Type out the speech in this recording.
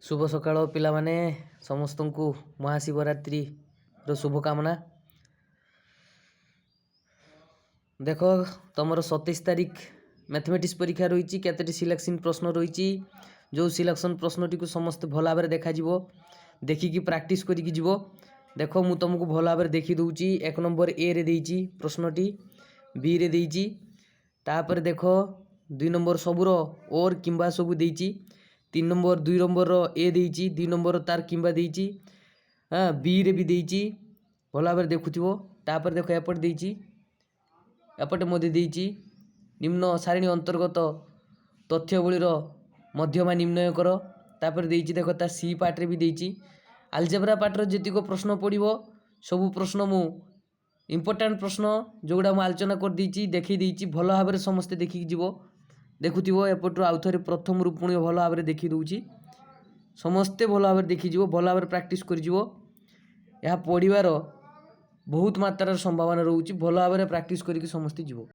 शुभ सकाळ पिला माने समस्त को महाशिवरात्रि शुभकामना। देख तुम 27 तारिख मैथमेटिक्स परीक्षा रही केतटी सिलेक्शन प्रश्न रही जो सिलेक्शन प्रश्न टी समस्त भल भाव देखा देखिकी प्रैक्टिस करिकी जीव। देख मु तुमको भल भाव देखी दूची। 1 नंबर ए रे देइची प्रश्नटी, बी रे देइची, तापर देख 2 नंबर सबुर और किंबा सबू देइची, 3 नंबर 2 नंबर ए देइची, 2 नंबर तार किंबा देइची, हाँ बी रे भी देइची भल भाव देखुथिबो। तापर देख एपट देइची, एपटे मध्य देइची निम्न सारणी अंतर्गत तथ्यवलीर मध्यमा निर्णय कर। तापर देइची देख ता सी पार्ट रे भी देइची। आलजेब्रा पार्ट रो जेतिको प्रश्न पड़िबो सबू प्रश्न मु इंपोर्टेंट प्रश्न जोगुड़ा मु आलोचना कर देइची देखि देइची भल भाव समस्ते देखि जीवो। देखुथिबो एपटू आउ थरे प्रथम रु पुणी भल भाव देखि दउची समस्ते भल भाव देखि जीवो, भल भाव प्रैक्टिस कर जीवो। यह पढ़िबार बहुत मात्रार संभावना रहउची, भल भाव प्रैक्टिस करिक समस्ते जीवो।